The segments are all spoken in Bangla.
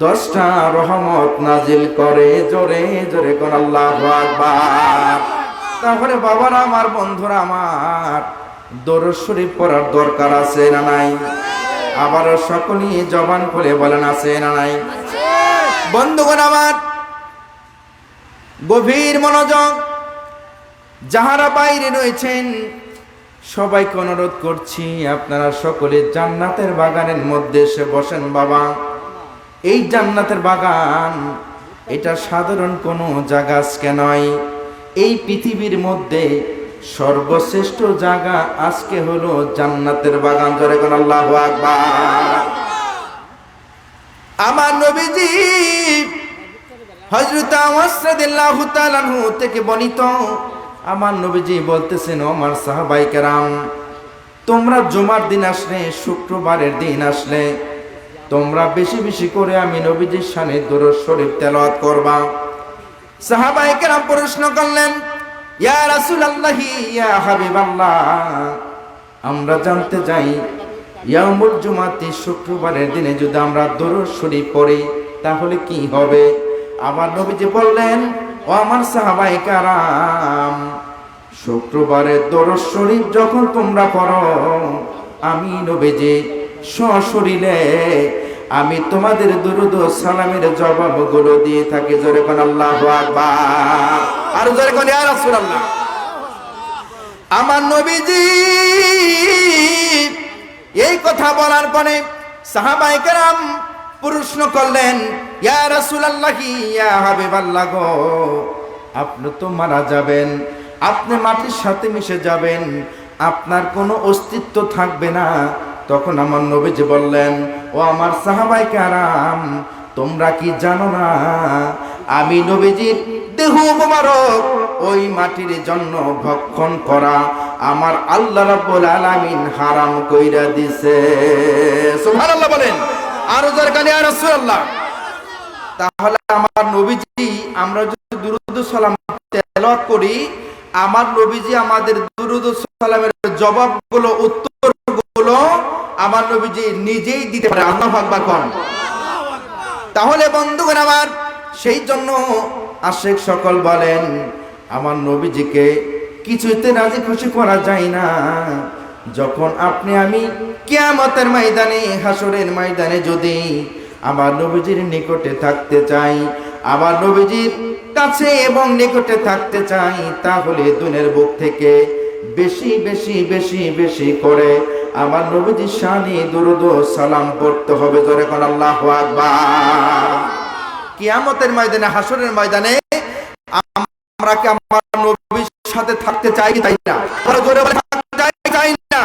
10টা রহমত নাজিল করে। জোরে জোরে কোন আল্লাহু আকবার। তাহলে বাবারা আমার, বন্ধুরা আমার, দরুদ শরীফ পড়ার দরকার আছে না নাই? আবার সকলেই জবান খুলে বলেন আছে না নাই? বন্ধুগণ আমার, গভীর মনোযোগ, যাহারা বাইরে রয়েছেন সবাইকে অনুরোধ করছি, আপনারা সকলে জান্নাতের বাগানের মধ্যে এসে বসেন। বাবা, এই জান্নাতের বাগান এটা সাধারণ কোনো জায়গা আজকে নয়। এই পৃথিবীর মধ্যে সর্বশ্রেষ্ঠ জায়গা আজকে হলো জান্নাতের বাগান। জোরে কোন আল্লাহু আকবার। আমার নবীজি হযরত আনাস রাদিয়াল্লাহু তাআলা আনহু থেকে বর্ণিত, আমার নবীজি বলতেছেন, ও আমার সাহাবায়ে কেরাম, তোমরা জুমার দিন আসলে, শুক্রবারের দিন আসলে তোমরা বেশি বেশি করে আমি নবীজির শানে দরুদ শরীফ তেলাওয়াত করবা। সাহাবায়ে কেরাম প্রশ্ন করলেন, ইয়া রাসূলুল্লাহ, ইয়া হাবিবাল্লাহ, আমরা জানতে চাই ইয়াউমুল জুমাতি, শুক্রবারের দিনে যদি আমরা দরুদ শরীফ পড়ি তাহলে কি হবে? আমার নবীজি বললেন, ও আমার সাহাবায়ে কেরাম, শুক্রবারের দরুদ শরীফ যখন তোমরা পড়ো, আমি নবীজি সশরীরে আমি তোমাদের দুরূদ ও সালামের জবাবগুলো দিয়ে থাকি। জোরে কোন আল্লাহু আকবার। আর জোরে কোন ইয়া রাসূলুল্লাহ। আমার নবীজি এই কথা বলার পরে সাহাবায়ে কেরাম প্রশ্ন করলেন, ইয়া রাসূলুল্লাহ, ইয়া হাবিবাল্লাহ গো, আপনি তো মারা যাবেন, আপনি মাটির সাথে মিশে যাবেন, আপনার কোনো অস্তিত্ব থাকবে না। তখন আমার নবীজি বললেন, ও আমার সাহাবায়ে কেরাম, তোমরা কি জানো না আমি নবীজির দেহ মোবারক ওই মাটির জন্য ভক্ষণ করা আমার আল্লাহ রাব্বুল আলামিন হারাম কইরা দিছে। সুবহানাল্লাহ বলেন। আর যার কানে ইয়া রাসূলুল্লাহ। তাহলে আমার নবীজি, আমরা যদি দুরূদ সালাম তেলাওয়াত করি, আমার নবীজি আমাদের দুরূদ সালামের জবাবগুলো, উত্তরগুলো আমার নবীজি নিজেই দিতে পারে। আল্লাহু আকবার কোন। তাহলে বন্ধুগণ আমার, সেই জন্য আশিক সকল বলেন, আমার নবীজিকে কিছুতে রাজি খুশি করা যায় না। যখন আপনি আমি কিয়ামতের ময়দানে, হাসরের ময়দানে যদি আমার নবীজির নিকটে থাকতে চাই, আমার নবীজির কাছে এবং নিকটে থাকতে চাই, তাহলে দুনিয়ার বুক থেকে বেশি বেশি বেশি বেশি করে আমার নবীজির শানে দরুদ ও সালাম পড়তে হবে। জোরে কোন আল্লাহু আকবার। কিয়ামতের ময়দানে, হাসরের ময়দানে আমরা কি আমার নবীর সাথে থাকতে চাই কি চাই না? আমরা জোরে বলে থাকতে চাই না?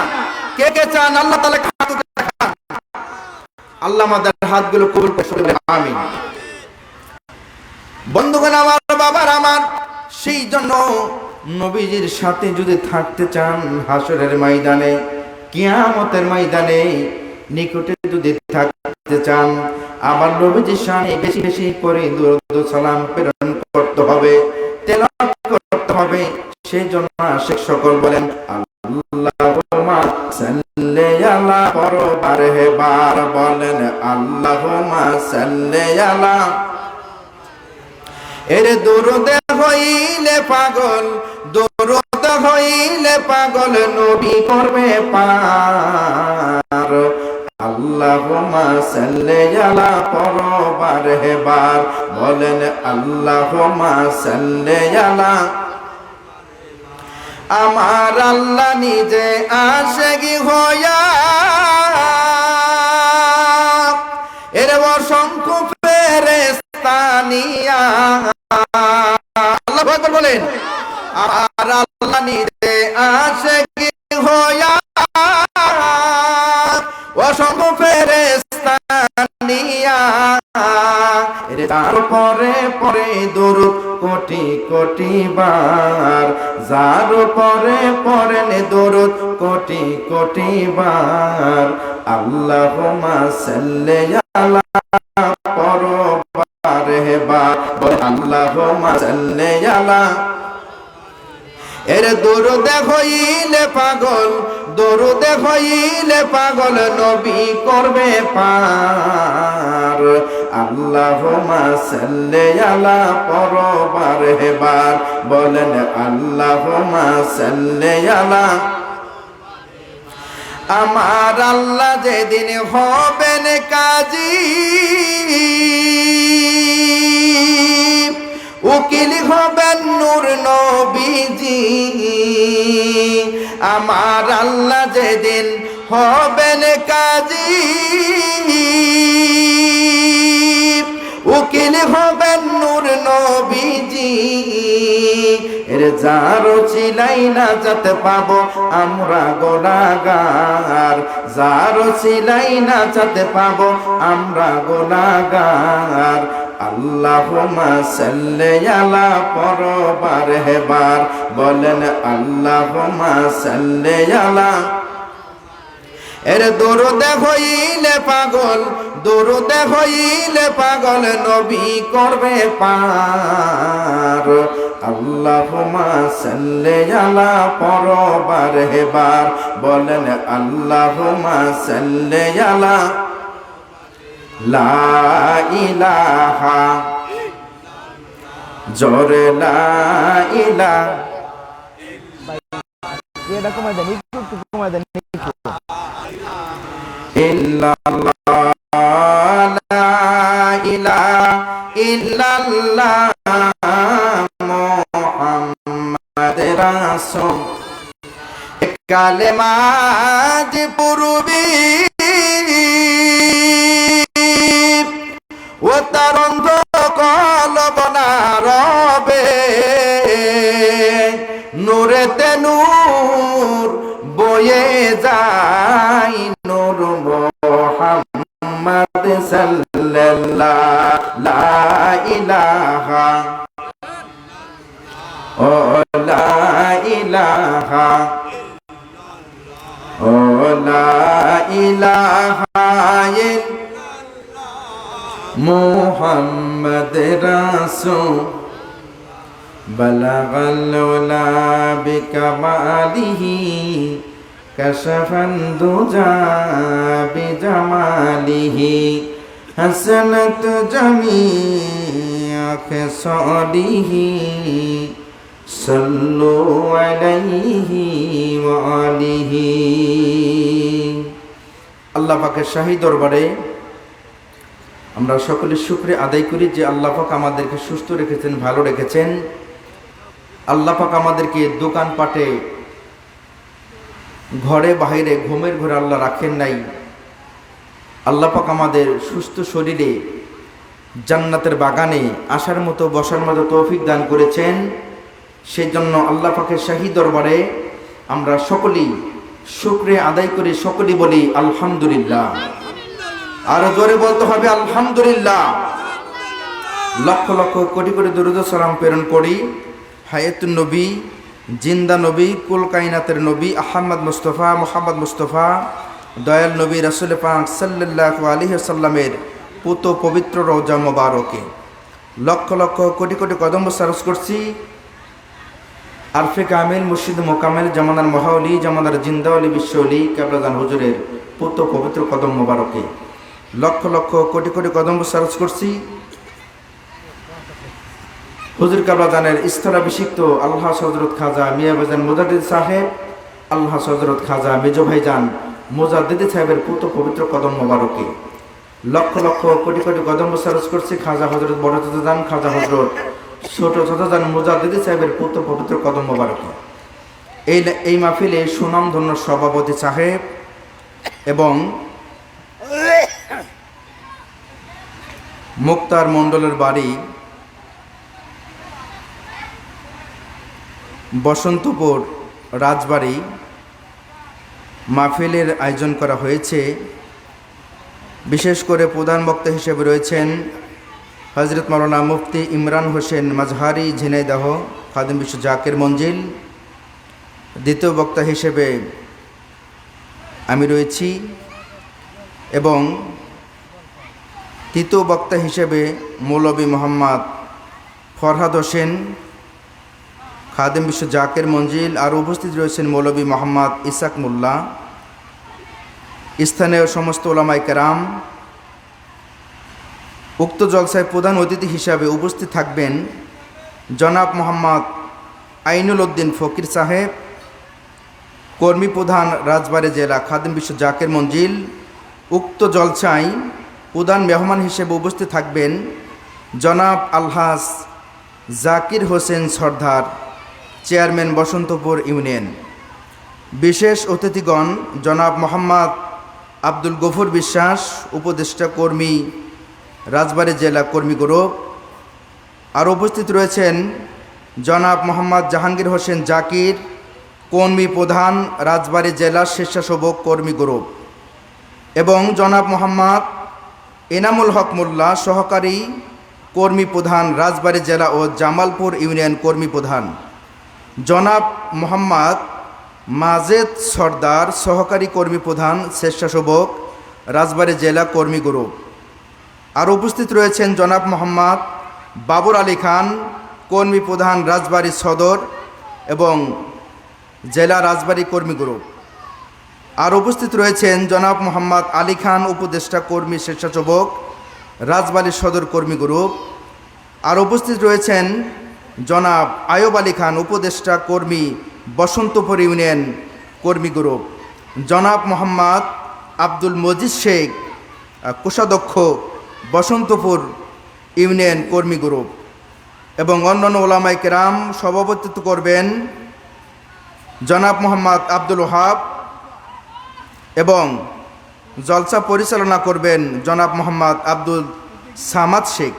কে কে চান? আল্লাহ তাআলা হাত উঠে দেখান। আল্লাহ আমাদের হাতগুলো কবুল করুন, আমিন। বন্ধুগণ আমার, বাবার আমার, সেই জন্য নবীজির সাথে যদি থাকতে চান হাসরের ময়দানে, কিয়ামতের ময়দানে নিকটে যদি থাকতে চান, আমার নবীজির শানে বেশি বেশি করে দরুদ সালাম প্রেরণ করতে হবে, তেলাওয়াত করতে হবে। সেই জন্য আশিক সকল বলেন, আল্লাহুম্মা সাল্লি আলা, পরবার বলেন আল্লাহুম্মা সাল্লি আলা। এর দরুদ হইলে পাগল, দরুদ হইলে পাগল, নবী করবে পার। আল্লাহুম্মা সাল্লি আলা, পরবার হেবার বলেন আল্লাহুম্মা সাল্লি আলা। আমার আল্লাহ নিজে আশিকি হইয়া এর অসংখ্য ফেরেশতা নিয়া, আল্লাহু আকবার বলেন, আমার আল্লাহ নিজে আশিকি হইয়া অসংখ্য ফেরেশতা নিয়া এর তারপরে পরে দরুদ কোটি কোটি বার, যার পরে পরে দরুদ কোটি কোটি বার। আল্লাহুম্মা সাল্লি আলা, পরবার হেবার আল্লাহুম্মা সাল্লি আলা। এর দরুদ হইলে পাগল, দরুদে হইলে পাগল নবী করবে পার। আল্লাহুম্মা সাল্লি আলা পরবার হেবার বলেন আল্লাহুম্মা সাল্লি আলা। আমার আল্লাহ যেদিন হবেন কাজী, উকিল হবেন নূর নবীজি। আমার আল্লাহ যেদিন হবেন কাজী, উকিল হবেন নূর নবীজি। এর যারো চিলাই না যেতে পাবো আমরা গোনাগার, যারো চিলাই না যেতে পাবো আমরা গোনাগার। আল্লাহুম্মা সাল্লি আলা পরবার হেবার বলেন আল্লাহুম্মা সাল্লি আলা। এর দরুদে হইলে পাগল, দরুদে হইলে পাগল নবী করবে পার। আল্লাহুম্মা সাল্লি আলা পরবার হেবার বলেন আল্লাহুম্মা সাল্লি আলা। লা ইলাহা জোরে লা ইলাহা। এটা কমাই দেন, একটু কমাই দেন। ইল্লাল্লাহ লা ইলাহা ইল্লাল্লাহ মুহাম্মাদুর রাসূল। কালেমা যে পূর্বে ও তার অন্ধ কলবনা রবে, নূরেতে নূর বয়ে যায় নূর মুহাম্মদ সাল্লাল্লাহু লা ইলাহা ও লা ইলাহা ও লা ইলাহা মুহাম্মদ রাসূল। বালাগাল উলা বিকামালিহি কাশাফান দুজা বিজামালিহি হাসানাত জামিআ খিসালিহি সাল্লু আলাইহি ওয়া আলিহি। আল্লাহ পাকের শাহী দরবারে আমরা সকলে শুকরিয়া আদায় করি যে আল্লাহ পাক আমাদেরকে সুস্থ রেখেছেন, ভালো রেখেছেন। আল্লাহ পাক আমাদেরকে দোকানপাটে ঘরে বাইরে ঘুমের ঘরে আল্লাহ রাখেন নাই। আল্লাহ পাক আমাদের সুস্থ শরীরে জান্নাতের বাগানে আসার মতো বসার মতো তৌফিক দান করেছেন। সেই জন্য আল্লাহ পাকের শাহী দরবারে আমরা সকলেই শুকরিয়া আদায় করে সকলেই বলি আলহামদুলিল্লাহ। আরো জোরে বলতে হবে আলহামদুলিল্লাহ। লক্ষ লক্ষ কোটি কোটি দরুদ ও সালাম প্রেরণ করি হায়াতুন নবী, জিন্দা নবী, কুল কায়নাতের নবী আহমদ মুস্তফা মুহাম্মদ মুস্তফা দয়াল নবী রাসূল পাক সাল্লাল্লাহু আলাইহি ওয়াসাল্লামের পুত পবিত্র রওজা মোবারকে। লক্ষ লক্ষ কোটি কোটি কদম সারস করছি আরফে কামিল মুর্শিদ মোকামেল জামানার মহাওলি জামানার জিন্দাওয়ালি বিশ্বলি কেবলাদান হুজুরের পুত পবিত্র কদম মোবারকে। লক্ষ লক্ষ কোটি কোটি কদম সারস করছি হুজুর কেবলাদানের স্থলাভিষিক্ত আল্লাহ হযরত খাজা মিয়া বাজান মুজাদ্দিদ সাহেব, আল্লাহ হযরত খাজা মেজো ভাইজান মুজাদ্দিদ সাহেবের পুত পবিত্র কদম মোবারকে। লক্ষ লক্ষ কোটি কোটি কদম সারস করছি খাজা হযরত বড় চাচাজান খাজা হযরত ছোট চাচাজান মুজাদ্দিদ সাহেবের পুত পবিত্র কদম মোবারকে। এই মাহফিলে সুনামধন্য সভাপতি সাহেব এবং মুক্তার মণ্ডলের বাড়ি বসন্তপুর রাজবাড়ি মাহফিলের আয়োজন করা হয়েছে। বিশেষ করে প্রধান বক্তা হিসেবে রয়েছেন হজরত মাওলানা মুফতি ইমরান হোসেন মাজহারি ঝিনাইদহ খাদিম বিশ্ব জাকির মঞ্জিল। দ্বিতীয় বক্তা হিসেবে আমি রয়েছি এবং তৃতীয় বক্তা হিসেবে মৌলভী মোহাম্মদ ফরহাদ হোসেন খাদেম বিশ্ব জাকের মঞ্জিল আর উপস্থিত রয়েছেন মৌলভী মোহাম্মদ ইসাক মোল্লা, স্থানীয় সমস্ত ওলামায়ে কেরাম। উক্ত জলসায় প্রধান অতিথি হিসাবে উপস্থিত থাকবেন জনাব মোহাম্মদ আইনুল উদ্দিন ফকির সাহেব, কর্মী প্রধান, রাজবাড়ী জেলা, খাদেম বিশ্ব জাকের মঞ্জিল। উক্ত জলসায় প্রধান মেহমান হিসেবে উপস্থিত থাকবেন জনাব আলহাজ জাকির হোসেন সর্দার, চেয়ারম্যান বসন্তপুর ইউনিয়ন। বিশেষ অতিথিগণ জনাব মোহাম্মদ আব্দুল গফুর বিশ্বাস, উপদেষ্টা কর্মী, রাজবাড়ী জেলা কর্মী গ্রুপ। আর উপস্থিত রয়েছেন জনাব মোহাম্মদ জাহাঙ্গীর হোসেন জাকির, কর্মী প্রধান, রাজবাড়ী জেলা স্বেচ্ছাসেবক কর্মী গ্রুপ, এবং জনাব মোহাম্মদ এনামুল হক মোল্লা, সহকারী কর্মী প্রধান, রাজবাড়ী জেলা ও জামালপুর ইউনিয়ন কর্মী প্রধান। জনাব মোহাম্মদ মাজেদ সর্দার, সহকারী কর্মী প্রধান, স্বেচ্ছাসেবক, রাজবাড়ী জেলা কর্মী গ্রুপ। আর উপস্থিত রয়েছেন জনাব মোহাম্মদ বাবুর আলী খান, কর্মী প্রধান, রাজবাড়ী সদর এবং জেলা রাজবাড়ী কর্মী গ্রুপ। আর উপস্থিত রয়েছেন জনাব মোহাম্মদ আলী খান, উপদেষ্টা কর্মী, স্বেচ্ছাসেবক, রাজবাড়ী সদর কর্মী গ্রুপ। আর উপস্থিত রয়েছেন জনাব আয়ব আলী খান, উপদেষ্টা কর্মী, বসন্তপুর ইউনিয়ন কর্মী গ্রুপ। জনাব মোহাম্মদ আব্দুল মজিদ শেখ, কোষাধ্যক্ষ, বসন্তপুর ইউনিয়ন কর্মী গ্রুপ, এবং অন্যান্য ওলামায়ে কেরাম। সভাপতিত্ব করবেন জনাব মোহাম্মদ আব্দুল ওহাব এবং জলসা পরিচালনা করবেন জনাব মোহাম্মদ আব্দুল সামাদ শেখ।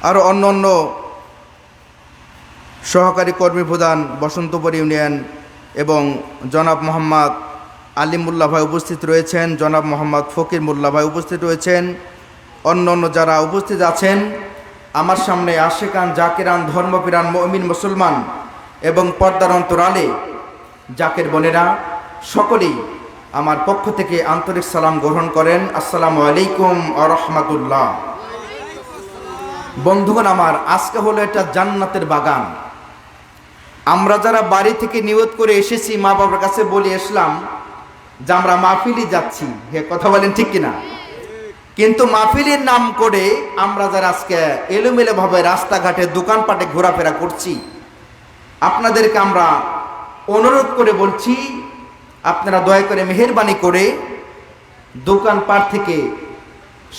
আরও অন্যান্য সহকারী কর্মী প্রধান, বসন্তপুর ইউনিয়ন, এবং জনাব মোহাম্মদ আলী মোল্লা ভাই উপস্থিত রয়েছেন, জনাব মোহাম্মদ ফকির মোল্লা ভাই উপস্থিত রয়েছেন। অন্যান্য যারা উপস্থিত আছেন আমার সামনে, আশেকান, জাকিরান, ধর্মপ্রাণ মুমিন মুসলমান এবং পর্দার অন্তরালে জাকের বোনেরা, সকলেই আমার পক্ষ থেকে আন্তরিক সালাম গ্রহণ করেন। আসসালামু আলাইকুম ওয়া রাহমাতুল্লাহ। বন্ধুগণ আমার, আজকে হলো এটা জান্নাতের বাগান। আমরা যারা বাড়ি থেকে নিয়ত করে এসেছি, মা বাবার কাছে বলে এসলাম যে আমরা মাহফিলে যাচ্ছি, হে কথা বলেন ঠিক কিনা? কিন্তু মাহফিলের নাম করে আমরা যারা আজকে এলোমেলোভাবে রাস্তাঘাটে, দোকানপাটে ঘোরাফেরা করছি, আপনাদেরকে আমরা অনুরোধ করে বলছি, আপনারা দয়া করে মেহেরবানি করে দোকানপাট থেকে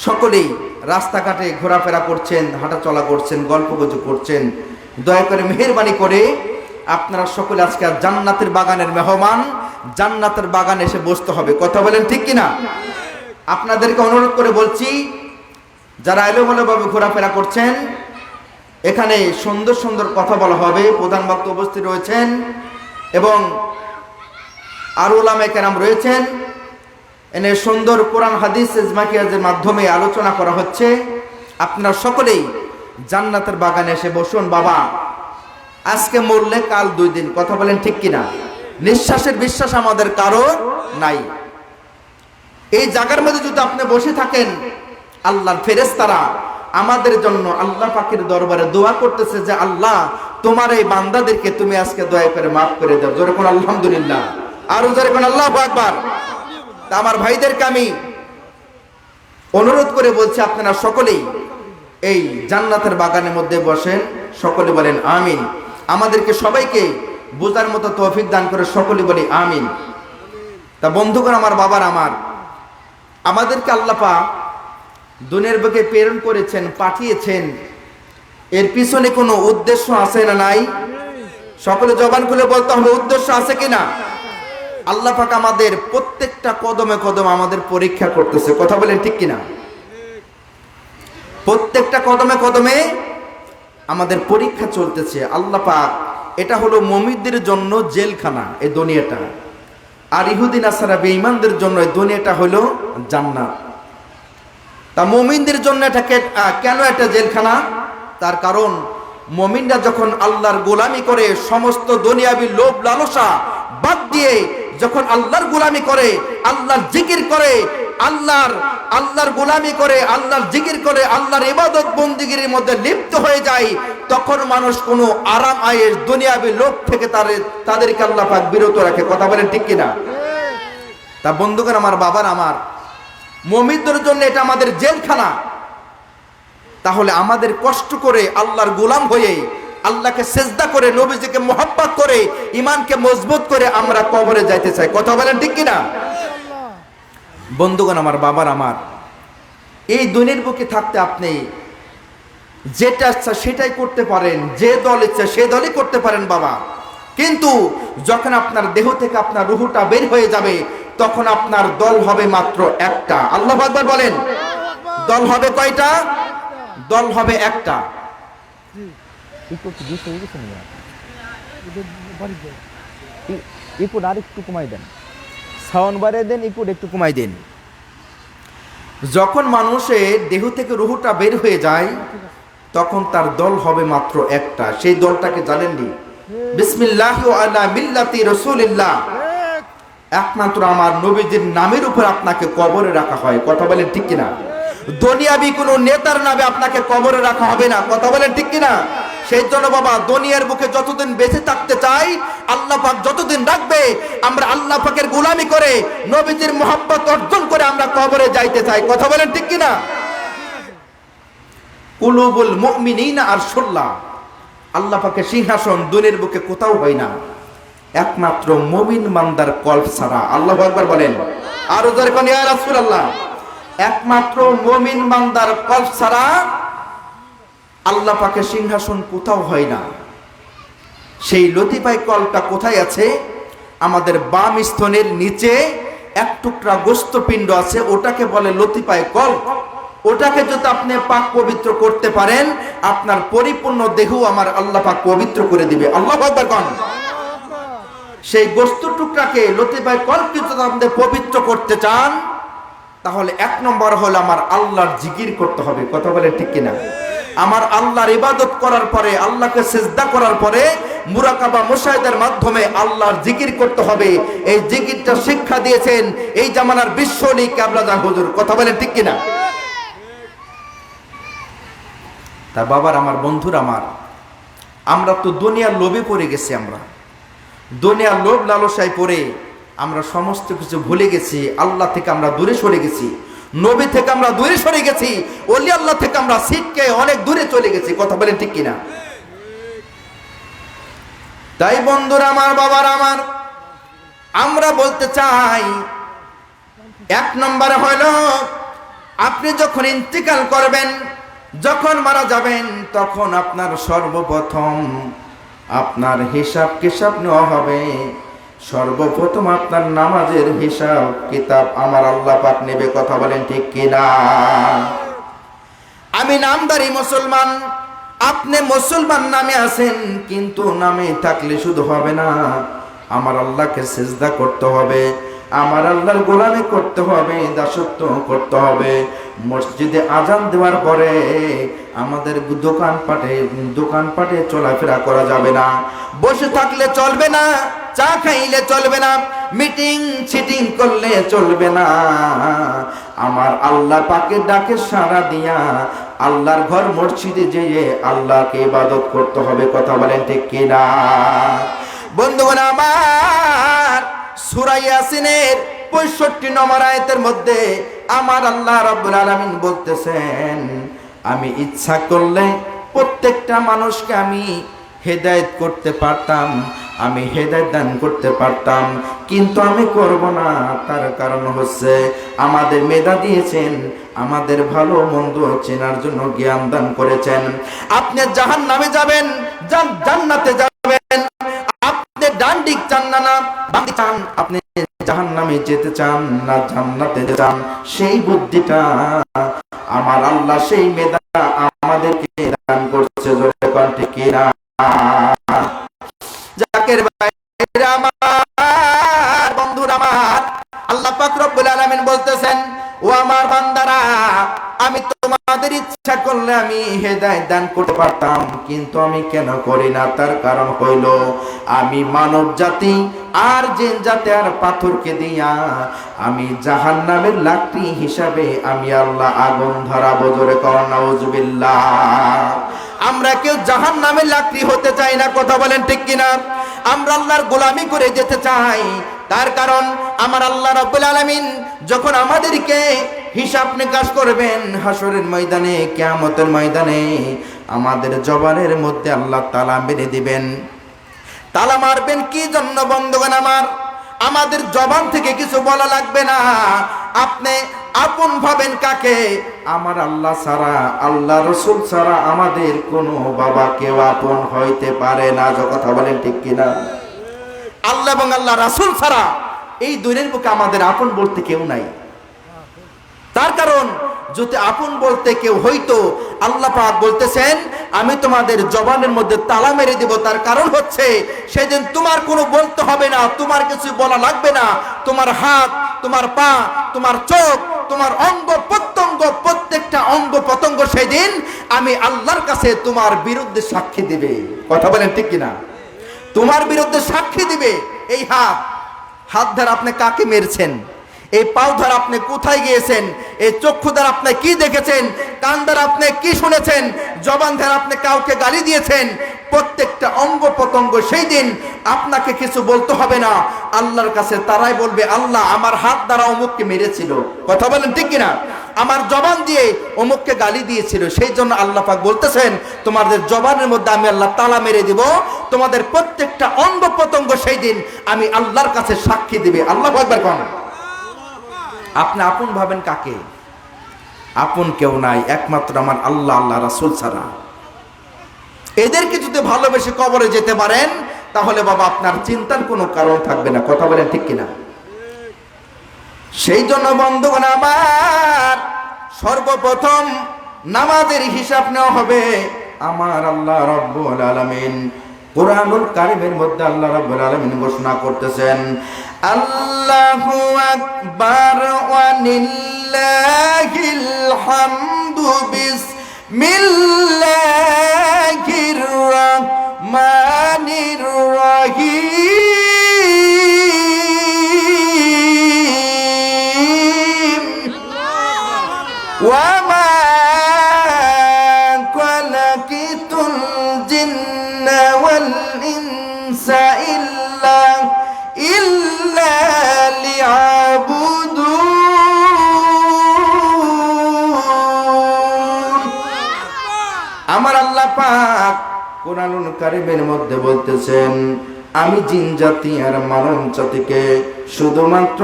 সকলেই রাস্তাঘাটে ঘোরাফেরা করছেন, হাঁটাচলা করছেন, গল্পগুজব করছেন, দয়া করে মেহেরবানি করে আপনারা সকলে আজকে জান্নাতের বাগানের মেহমান, জান্নাতের বাগানে এসে বসতে হবে। কথা বলেন ঠিক কিনা? আপনাদেরকে অনুরোধ করে বলছি, যারা এলোমেলোভাবে ঘোরাফেরা করছেন, এখানে সুন্দর সুন্দর কথা বলা হবে। প্রধান বক্তা উপস্থিত রয়েছেন এবং আরো উলামায়ে কেরাম রয়েছেন। এনে সুন্দর কোরআন হাদিস ইজমাকিয়াজের মাধ্যমে আলোচনা করা হচ্ছে। আপনারা সকলেই জান্নাতের বাগানে এসে বসুন। বাবা, আজকে মরলে কাল 2 দিন। কথা বলেন ঠিক কিনা? নিঃশ্বাসের বিশ্বাস আমাদের কারো নাই। এই জায়গার মধ্যে যদি আপনি বসে থাকেন, আল্লাহর ফেরেশতারা আমাদের জন্য আল্লাহ পাকের দরবারে দোয়া করতেছে যে আল্লাহ, তোমার এই বান্দাদেরকে তুমি আজকে দয়া করে মাফ করে দাও। জোরে কোন আলহামদুলিল্লাহ, আরো জোরে কোন আল্লাহু আকবার। তা আমার ভাইদেরকে আমি অনুরোধ করে বলছি, আপনারা সকলেই এই জান্নাতের বাগানের মধ্যে বসেন। সকলে বলেন আমিন। আমাদেরকে সবাইকে বোঝার মতো তৌফিক দান করে সকলে বলি আমিন। তা বন্ধুগণ আমার, বাবার আমার, আমাদেরকে আল্লাহ পাক দুনিয়ার বুকে প্রেরণ করেছেন, পাঠিয়েছেন। এর পিছনে কোনো উদ্দেশ্য আছে না নাই? সকলে জবান খুলে বলতে হবে, উদ্দেশ্য আছে কিনা? আল্লাহ পাক আমাদের প্রত্যেকটা কদমে কদমে আমাদের পরীক্ষা করতেছে। কথা বলেন ঠিক কিনা? প্রত্যেকটা কদমে কদমে আমাদের পরীক্ষা চলতেছে। আল্লাহ পাক, এটা হলো মুমিনদের জন্য জেলখানা এই দুনিয়াটা, আর ইহুদি নাসারা বেঈমানদের জন্য এই দুনিয়াটা হলো জান্নাত। তা মুমিনদের জন্য এটা কেন একটা জেলখানা? তার কারণ মুমিনরা যখন আল্লাহর গোলামি করে, সমস্ত দুনিয়াবি লোভ লালসা বাদ দিয়ে যখন আল্লাহর গোলামি করে, আল্লাহর জিকির করে, আল্লাহর গোলামি করে, আল্লাহর জিকির করে, আল্লাহর ইবাদত বন্দিগির মধ্যে লিপ্ত হয়ে যায়, তখন মানুষ কোনো আরাম আয়ের দুনিয়াবি লোভ থেকে তাদেরকে আল্লাহ পাক বিরত রাখে। কথা বলেন ঠিক কিনা? তা বন্ধুগণ আমার, বাবার আমার, মুমিনদের জন্য এটা আমাদের জেলখানা। তাহলে আমাদের কষ্ট করে আল্লাহর গোলাম হয়ে, আল্লাহকে সেজদা করে, নবীজিকে মোহাব্বত করে, ঈমানকে মজবুত করে আমরা কবরে যাইতে চাই। কথা বলেন ঠিক কিনা? বন্ধুগণ আমার, বাবার আমার, এই দুনিয়ার বুকে থাকতে আপনি যেটা ইচ্ছা সেটাই করতে পারেন, যে দল ইচ্ছা সে দলই করতে পারেন বাবা। কিন্তু যখন আপনার দেহ থেকে আপনার রুহটা বের হয়ে যাবে, তখন আপনার দল হবে মাত্র একটা। আল্লাহু আকবার বলেন। দল হবে কয়টা? দল হবে একটা। আর একটু কমাই দেন, সাউন্ড বাড়িয়ে দেন, একটু কমাই দেন। যখন মানুষের দেহ থেকে রুহটা বের হয়ে যায়, তখন তার দল হবে মাত্র একটা। সেই দলটাকে জানেননি? বিসমিল্লাহি ওয়া আলা মিল্লাতি রাসূলিল্লাহ। একমাত্র আমার নবীজির নামের উপর আপনাকে কবরে রাখা হয়। কথা বলেন ঠিক কিনা? দুনিয়াবি কোনো নেতার নামে আপনাকে কবরে রাখা হবে না। কথা বলেন ঠিক কিনা? সেই জন্য বাবা, দুনিয়ার বুকে যতদিন বেঁচে থাকতে চাই, আল্লাহ পাক যতদিন রাখবে, আমরা আল্লাহ পাকের গোলামি করে, নবীজির মোহাব্বত অর্জন করে আমরা কবরে যাইতে চাই। কথা বলেন ঠিক কিনা? কুলুবুল মুমিনিনা আরশুল্লাহ। আল্লাহ পাকের সিংহাসন দুনিয়ার বুকে কোথাও হয় না, একমাত্র মুমিন বান্দার কলব ছাড়া। আল্লাহু আকবার বলেন। আর জোরে কোন ইয়া রাসূলুল্লাহ। একমাত্র মুমিন বান্দার কলব ছাড়া আল্লাহ পাকের সিংহাসন কোথাও হয় না। সেই লতিফাই কলবটা কোথায় আছে? আমাদের বাম স্তনের নিচে এক টুকরা গোশতপিণ্ড আছে, ওটাকে বলে লতিফাই কলব। ওটাকে যদি আপনি পাক পবিত্র করতে পারেন, আপনার পরিপূর্ণ দেহ আমার আল্লাহ পাক পবিত্র করে দিবে। আল্লাহু আকবার কোন। সেই গোশত টুকরাকে, লতিফাই কলবকে যদি আপনি পবিত্র করতে চান, তাহলে এক নম্বর হলো আমার আল্লাহর জিকির করতে হবে। কথা বলে ঠিক কিনা? আমার আল্লাহর ইবাদত করার পরে, আল্লাহকে সিজদা করার পরে মুরাকাবা মুশাহিদার মাধ্যমে আল্লাহর জিকির করতে হবে। এই জিকিরটা শিক্ষা দিয়েছেন এই জামানার বিশ্বনী কেবলাজান হুজুর। কথা বলেন ঠিক কিনা? তা বাবার আমার, বন্ধুর আমার, আমরা তো দুনিয়ার লোভে পড়ে গেছি। আমরা দুনিয়ার লোভ লালসায় পড়ে আমরা সমস্ত কিছু ভুলে গেছি। আল্লাহ থেকে আমরা দূরে সরে গেছি, নবী থেকে আমরা দূরে সরে গেছি, ওলি আল্লাহ থেকে আমরা ছিটকে অনেক দূরে চলে গেছি। কথা বলেন ঠিক কিনা? তাই বন্ধুরা আমার, বাবার আমার, আমরা বলতে চাই, এক নম্বরে হলো আপনি যখন ইন্তিকাল করবেন, যখন মারা যাবেন, তখন আপনার সর্বপ্রথম আপনার হিসাব কিতাব নেওয়া হবে। সর্বপ্রথম আপনার নামাজের হিসাব কিতাব আমার আল্লাহ পাক নেবে। কথা বলেন ঠিক কিনা? আমি নামদারি মুসলমান, আপনি মুসলমান নামে আছেন, কিন্তু নামে থাকলে শুধু হবে না, আমার আল্লাহকে সিজদা করতে হবে, আমার আল্লাহর গোলামি করতে হবে, দাসত্ব করতে হবে। মসজিদে আজান দেওয়ার পরে আমাদের দোকানপাটে চলাফেরা করা যাবে না, বসে থাকলে চলবে না, চা খাইলে চলবে না, মিটিং সিটিং করলে চলবে না। আমার আল্লাহ পাকের ডাকে সাড়া দিয়া আল্লাহর ঘর মসজিদে যেয়ে আল্লাহকে ইবাদত করতে হবে। কথা বলেন ঠিক কিনা? বন্ধুগণ আমার, সূরা ইয়াসিনের 65 নম্বর আয়াতের মধ্যে আমার আল্লাহ রাব্বুল আলামিন বলতেছেন, আমি ইচ্ছা করলে প্রত্যেকটা মানুষকে আমি হেদায়েত করতে পারতাম, আমি হেদায়েত দান করতে পারতাম, কিন্তু আমি করব না। তার কারণ হচ্ছে আমাদের মেধা দিয়েছেন, আমাদের ভালো মন্দ চেনার জন্য জ্ঞান দান করেছেন। আপনি জাহান্নামে যাবেন, জান্নাতে যাবেন, আপনি ডান দিক চান না বাম দিক চান, আপনি জাহান্নামে যেতে চান না জান্নাতে যেতে চান, সেই বুদ্ধিটা আমার আল্লাহ, সেই মেধা আমাদেরকে দান করছে। জোরে কোন ঠিক কিনা? জাকের ভাইরা আমার, বন্ধুরা আমার, আল্লাহ পাক রব্বুল আলামিন বলতেছেন, ও আমার বান্দারা, আমি তোমাদের ইচ্ছা করলে আমি হেদায়েত দান করতে পারতাম, কিন্তু আমি কেন করি না? তার কারণ হইল আমি মানব জাতি আর জিন জাতি আর পাথরকে দিয়া আমি জাহান্নামের লাকড়ি হিসাবে আমি আল্লাহ আগুন ধরাবো। জোরে কর নাউজুবিল্লাহ। আমরা কেউ জাহান্নামের লাকড়ি হতে চাই না, কথা বলেন ঠিক কিনা? আমরা আল্লাহর গোলামি করে যেতে চাই। তার কারণ আমার আল্লাহ রাব্বুল আলামিন যখন আমাদেরকে হিসাব নিকাশ করবেন হাসরের ময়দানে, কিয়ামতের ময়দানে, আমাদের জবানের মধ্যে আল্লাহ তালা মেরে দিবেন। তালা মারবেন কি জন্য বন্ধুগণ আমার? আমাদের জবান থেকে কিছু বলা লাগবে না। আপনি আপন ভাবেন কাকে? আমার আল্লাহ ছাড়া, আল্লাহ রসুল ছাড়া আমাদের কোনো বাবা কেউ আপন হইতে পারে না। যে কথা বলেন ঠিক কিনা? আল্লাহ এবং আল্লাহ রাসূল ছাড়া এই দুনিয়ার বুকে আমাদের আপন বলতে কেউ নাই। তার কারণ যদি আপন বলতে কেউ হইতো, আল্লাহ পাক বলতেছেন আমি তোমাদের জবানের মধ্যে তালা মেরে দিব। তার কারণ হচ্ছে সেদিন তোমার কোনো বলতে হবে না, তোমার কিছু বলা লাগবে না। তোমার হাত, তোমার পা, তোমার চোখ, তোমার অঙ্গ প্রত্যঙ্গ, প্রত্যেকটা অঙ্গ প্রত্যঙ্গ সেদিন আমি আল্লাহর কাছে তোমার বিরুদ্ধে সাক্ষী দিবে। কথা বলেন ঠিক কিনা? তোমার বিরুদ্ধে সাক্ষী দিবে। এই হাত, হাত দ্বারা আপনি কাকে মেরেছেন? এই পাও দ্বারা আপনি কোথায় গিয়েছেন? এই চক্ষু দ্বারা আপনি কি দেখেছেন? কান দ্বারা আপনি কি শুনেছেন? জবান দ্বারা আপনি কাউকে গালি দিয়েছেন? প্রত্যেকটা অঙ্গ প্রত্যঙ্গ সেই দিন আপনাকে কিছু বলতে হবে না। আল্লাহর কাছে তারাই বলবে আল্লাহ আমার হাত দ্বারা অমুককে মেরেছিল। কথা বলেন ঠিক কিনা? আমার জবান দিয়ে অমুককে গালি দিয়েছিল। সেই জন্য আল্লাহ পাক বলতেছেন তোমাদের জবানের মধ্যে আমি আল্লাহ তালা মেরে দিব। তোমাদের প্রত্যেকটা অঙ্গ প্রত্যঙ্গ সেই দিন আমি আল্লাহর কাছে সাক্ষী দিবে। আল্লাহু আকবার কোন? আপনি আপন ভাবেন কাকে? আপন কেউ নাই একমাত্র আমার আল্লাহ, আল্লাহ রাসূল ছাড়া। এদেরকে যদি ভালোবেসে কবরে যেতে পারেন তাহলে বাবা আপনার চিন্তার কোনো কারণ থাকবে না। কথা বলেন ঠিক কিনা? সেই জন্য বন্ধুগণ আমার সর্বপ্রথম নামাজের হিসাব নেওয়া হবে। আমার আল্লাহ রাব্বুল আলামিন কুরআনুল কারীমের মধ্যে আল্লাহ রাব্বুল আলামিন ঘোষণা করতেছেন আল্লাহু আকবার ওয়া লিল্লাহিল হামদু বিসমিল্লাহির রাহমানির রহিম ওয়া মা খালাকাতুল জিন্না ওয়াল ইনসা ইল্লা লিয়াবুদুন। আমার আল্লাহ পাক কুরআনুল কারীমের মধ্যে বলতেছেন আমি জিন জাতি আর মানব জাতিকে শুধুমাত্র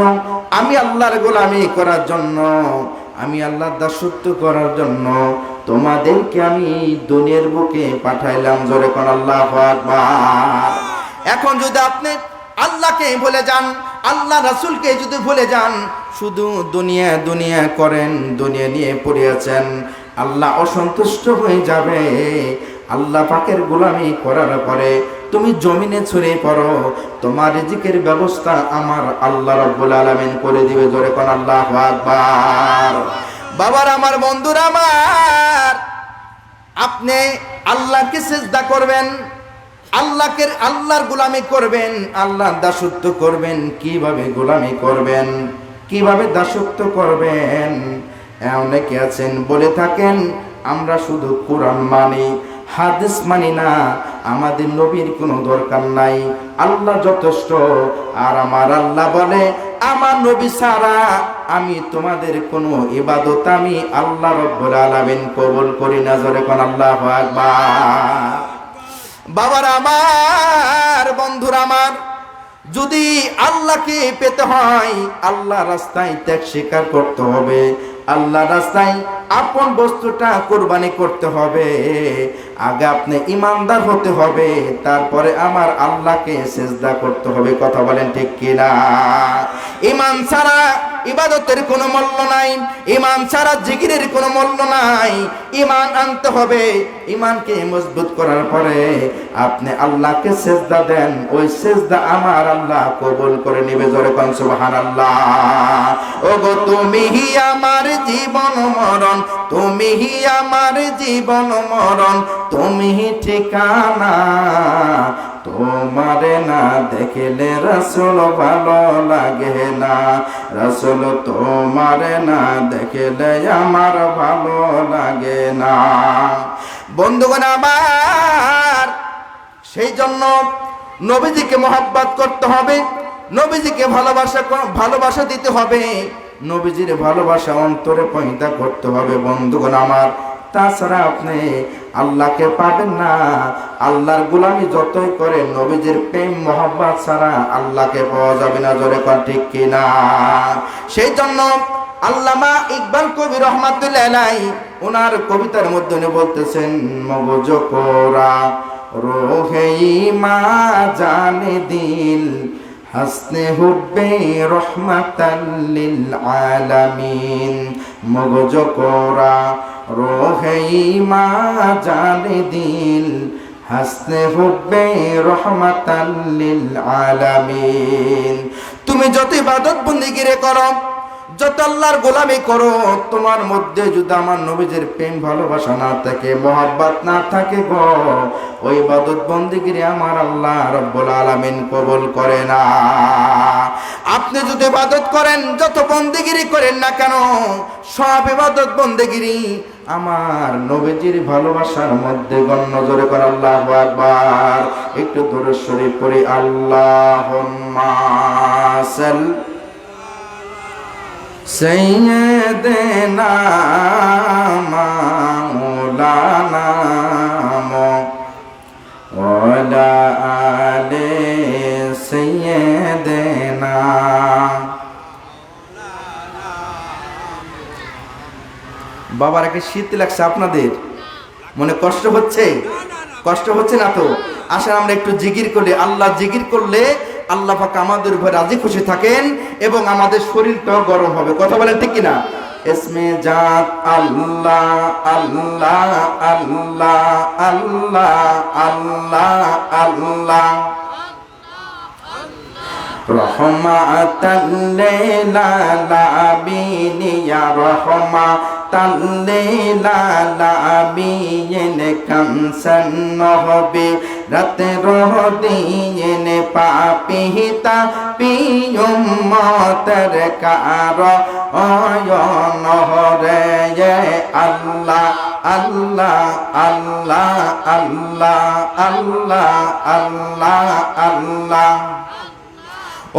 আমি আল্লাহর গোলামি করার জন্য, আমি আল্লাহর দাসত্ব করার জন্য তোমাদেরকে আমি দুনিয়ার বুকে পাঠাইলাম। জোরে কোন আল্লাহু আকবার। এখন যদি আপনি আল্লাহকে ভুলে যান, আল্লাহ রাসূলকে যদি ভুলে যান, শুধু দুনিয়া দুনিয়া করেন, দুনিয়া নিয়ে পড়ে আছেন, আল্লাহ অসন্তুষ্ট হয়ে যাবে। আল্লাহ পাকের গোলামি করার পরে তুমি জমিনে ছড়িয়ে পড়ো, তোমার রিজিকের ব্যবস্থা আমার আল্লাহ রাব্বুল আলামিন করে দিবে। জোরে কোন আল্লাহু আকবার। বাবার আমার, বন্ধুরা আমার, আপনি আল্লাহকে সিজদা করবেন, আল্লাহর গোলামি করবেন, আল্লাহর দাসত্ব করবেন। কিভাবে গোলামি করবেন, কিভাবে দাসত্ব করবেন? অনেকে আছেন বলে থাকেন আমরা শুধু কোরআন মানি, হাদিস মানি না, আমাদের নবীর কোনো দরকার নাই, আল্লাহ যথেষ্ট। আর আমার আল্লাহ বলে আমার নবী ছাড়া আমি তোমাদের কোনো ইবাদত আমি আল্লাহ রাব্বুল আলামিন কবুল করি না। জোরে কোন আল্লাহু আকবার। বাবার আমার, বন্ধুরা আমার, যদি আল্লাহকে পেতে হয় আল্লাহ রাস্তায় ত্যাগ স্বীকার করতে হবে, আল্লাহ রাস্তায় আপন বস্তুটা কোরবানি করতে হবে। আগে আপনি ইমানদার হতে হবে, তারপরে আমার আল্লাহকে সিজদা করতে হবে। কথা বলেন ঠিক কিনা? ঈমান ছাড়া ইবাদতের কোনো মূল্য নাই, ঈমান ছাড়া জিকিরের কোনো মূল্য নাই। ঈমান আনতে হবে, ঈমানকে মজবুত করার পরে আপনি আল্লাহকে সিজদা দেন, ওই সিজদা আমার আল্লাহ কবুল করে নেবে। জোরে কোন সুবহানাল্লাহ। ওগো তুমিই আমার জীবন মরণ, তুমিই আমার জীবন মরণ, তুমিই ঠিকানা, তোমারে না দেখলে রাসূল ভালো লাগে না, রাসূল তোমারে না দেখলে আমার ভালো লাগে না। বন্ধুগণ আমার, সেই জন্য নবীজিকে মহব্বত করতে হবে, নবীজিকে ভালোবাসা দিতে হবে, নবীজির ভালোবাসা অন্তরে পয়দা করতে হবে। বন্ধুগণ আমার, তাছাড়া আপনি আল্লাহকে পাবেন না। আল্লাহর গোলামি যতই করেন, নবীজির প্রেম মহব্বত ছাড়া আল্লাহকে পাওয়া যাবে না। জোরে কোন ঠিক কিনা? সেই জন্য আল্লামা ইকবাল কবি রহমাতুল্লাহ আলাইহি ওনার কবিতার মধ্যে উনি বলতেছেন, মগজ কোরা রোহেই মা জানে দিল, হাসনে হুব্বে রহমাতাল লিল আলামিন। মগজ কোরা রোহেই মা জানে দিল, হাসনে হুব্বে রহমাতাল লিল আলামিন। তুমি যত ইবাদত বন্দেগী করো, যত আল্লাহর গোলামি করো, তোমার মধ্যে যদি আমার নবীজির প্রেম ভালোবাসা না থাকে, মহব্বত না থাকে গো, ওই ইবাদত বন্দেগী আমার আল্লাহ রাব্বুল আলামিন কবুল করে না। আপনি যদি ইবাদত করেন, যত বন্দেগী করেন না কেন, সব ইবাদত বন্দেগী আমার নবীজির ভালোবাসার মধ্যে গণ্য। জোরে করে আল্লাহু আকবার। একটু দরুদ শরীফ পড়ি। আল্লাহুম্মা সাল্লি সাইয়্যিদিনা মাওলানা ওয়ালা আলি সাইয়্যিদিনা। বাবার একটা শীত লাগছে, আপনাদের মনে কষ্ট হচ্ছে? কষ্ট হচ্ছে না তো? আসলে আমরা একটু জিকির করলে, আল্লাহ জিকির করলে আল্লাহ পাক আমাদের উপর রাজি খুশি থাকেন এবং আমাদের শরীরটাও গরম হবে। কথা বলেন ঠিক কিনা? ইসমে জাত আল্লাহ আল্লাহ আল্লাহ আল্লাহ আল্লাহ আল্লাহ, রহমাতাল লিল আলামিন, ইয়া রহমাতাল লিল আলামিন। কামসান নহবে রাতে রহদিন, পাপিতা পিয়ুম্মতের কার অয়ন হরে। আল্লাহ আল্লাহ আল্লাহ আল্লাহ আল্লাহ আল্লাহ আল্লাহ।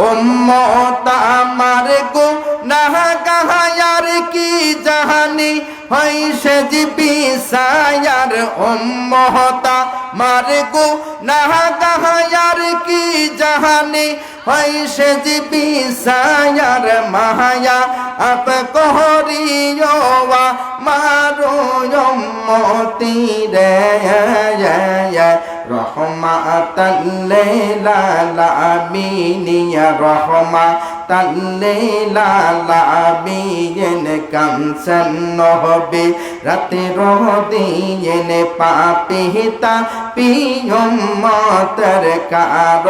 উম্মত আমার গুনাহ গাহায়ার কি জাহানি হইছে জিবি সায়ার। উম্মত আমার গুনাহ গাহায়ার কি জাহানি হইছে জিবি সায়ার। মায়া আপ কহরিও মারো উম্মতি রে। রহমাতাল লিল আলামিন, ইয়া রহমাতাল লিল আলামিন। কামসান নহবে রাতে রহদিন, পাপিতা পিয়ুম্মতের কার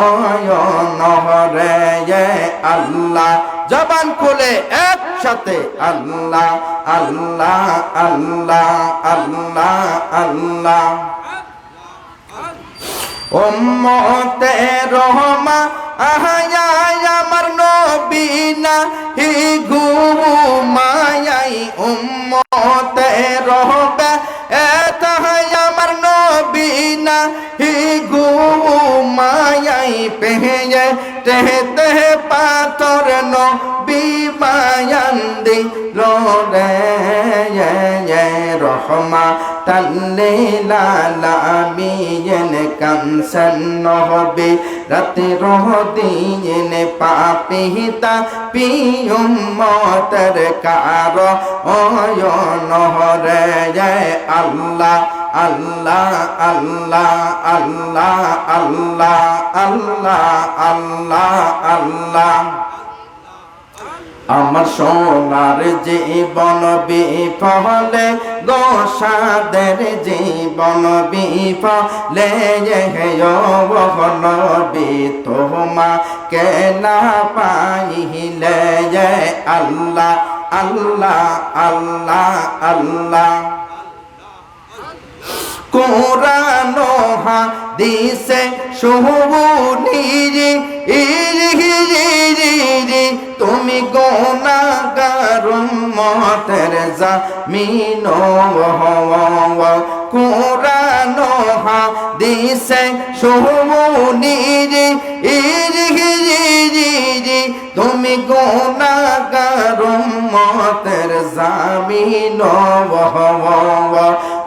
অয়ন হরে। আল্লাহ জবান খুলে একসাথে আল্লাহ আল্লাহ আল্লাহ আল্লাহ আল্লাহ। উম্মতে রহমা আহায়ায় আমার নবী না হি ঘুমায়াই। উম্মতে রহবা এতাহায় আমার নবী না হি ঘুমায়াই। পেহে তেহতে পাথর নবী মায়ান দিল রে। রহমাতাল লিল আলামিন। কামসান নহবে রাতে রহদিন, পাপিতা পিয়ুম্মতের কার অয়ন হরে। আল্লাহ আল্লাহ আল্লাহ আল্লাহ আল্লাহ আল্লাহ আল্লাহ আল্লাহ। আমার সোনার জীবন বিফলে গোসাদের জীবন বিফলে নবী তোমাকে না পাইলে আল্লাহ আল্লাহ আল্লাহ আল্লাহ কোরআন হাদিসে শুনিরি তুমি গুনাহগার উম্মতের জামিন কোরআন হাদিসে শুনিরি তুমি গুনাহগার উম্মতের জামিন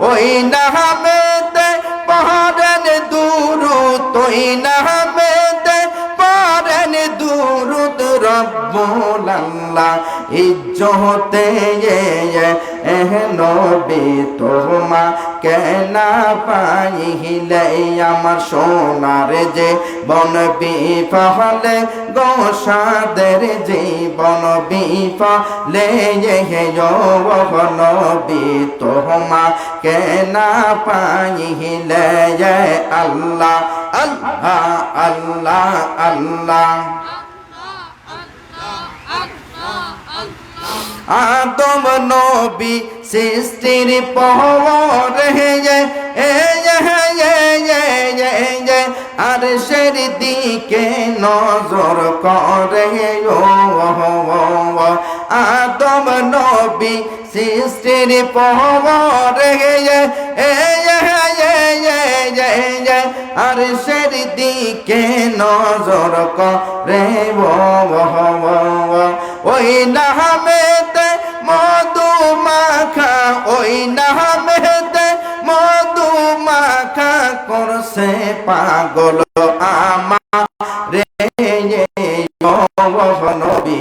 ওই নামেতে পড়েন দুরূদ ওই নামেতে পড়েন দুরূদ রব্বুল আল্লাহ ইজ্জতে নবী তোমাকে না পাইলে আমার সোনার যে বন বিফলে গোসাদের জীবন বিফলে নবী তোমাকে না পাইলে আল্লাহ আল্লাহ আল্লাহ আল্লাহ আদম নবী সৃষ্টির পরে আর সের দিকে নজর করে আদম নবী সৃষ্টির পরে আর সের দিকে নজর করে ওই নামেতে মধু মাখা ওই নামেতে মধু মাখা করছে পাগল আমার নবী